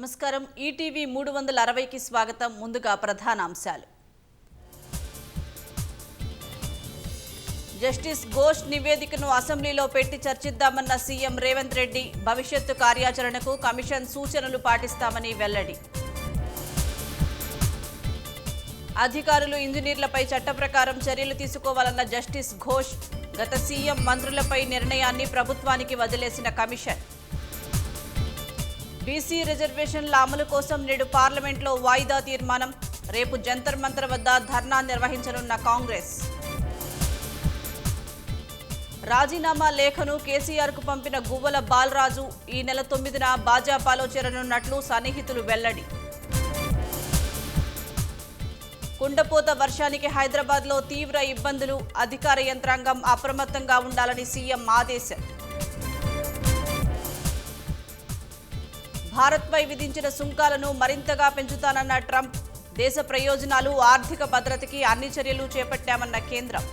నమస్కారం ఈటీవీ 360కి స్వాగతం ముందుగా ప్రధాన అంశాలు జస్టిస్ ఘోష్ నివేదికను అసెంబ్లీలో పెట్టి చర్చిద్దామన్న సీఎం రేవంత్ రెడ్డి భవిష్యత్తు కార్యాచరణకు కమిషన్ సూచనలు పాటిస్తామని వెల్లడి అధికారులు ఇంజనీర్లపై చట్టప్రకారం చర్యలు తీసుకోవాలన్న జస్టిస్ ఘోష్ గత సీఎం మంత్రులపై నిర్ణయాన్ని ప్రభుత్వానికి వదిలేసిన కమిషన్ బీసీ రిజర్వేషన్ల అమలు కోసం నేడు పార్లమెంట్లో వాయిదా తీర్మానం రేపు జంతర్ మంతర్ వద్ద ధర్నా నిర్వహించనున్న కాంగ్రెస్ రాజీనామా లేఖను కేసీఆర్కు పంపిన గువ్వల బాలరాజు ఈ నెల 9న భాజపాలో చేరనున్నట్లు సన్నిహితులు వెల్లడి కుండపోత వర్షానికి హైదరాబాద్లో తీవ్ర ఇబ్బందులు అధికార యంత్రాంగం అప్రమత్తంగా ఉండాలని సీఎం ఆదేశం భారత్పై విధించిన సుంకాలను మరింతగా పెంచుతానన్న ట్రంప్ దేశ ప్రయోజనాలు ఆర్థిక భద్రతకి అన్ని చర్యలు చేపట్టామన్న కేంద్రం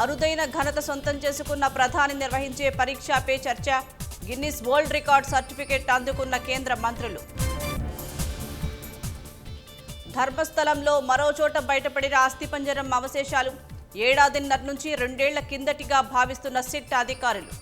అరుదైన ఘనత సొంతం చేసుకున్న ప్రధాని నిర్వహించే పరీక్షా పే చర్చ గిన్నిస్ వరల్డ్ రికార్డ్ సర్టిఫికెట్ అందుకున్న కేంద్ర మంత్రులు ధర్మస్థలంలో మరో చోట బయటపడిన అస్థిపంజరం అవశేషాలు ఏడాదిన్నర నుంచి 2 ఏళ్ల కిందటిగా భావిస్తున్న సిట్ అధికారులు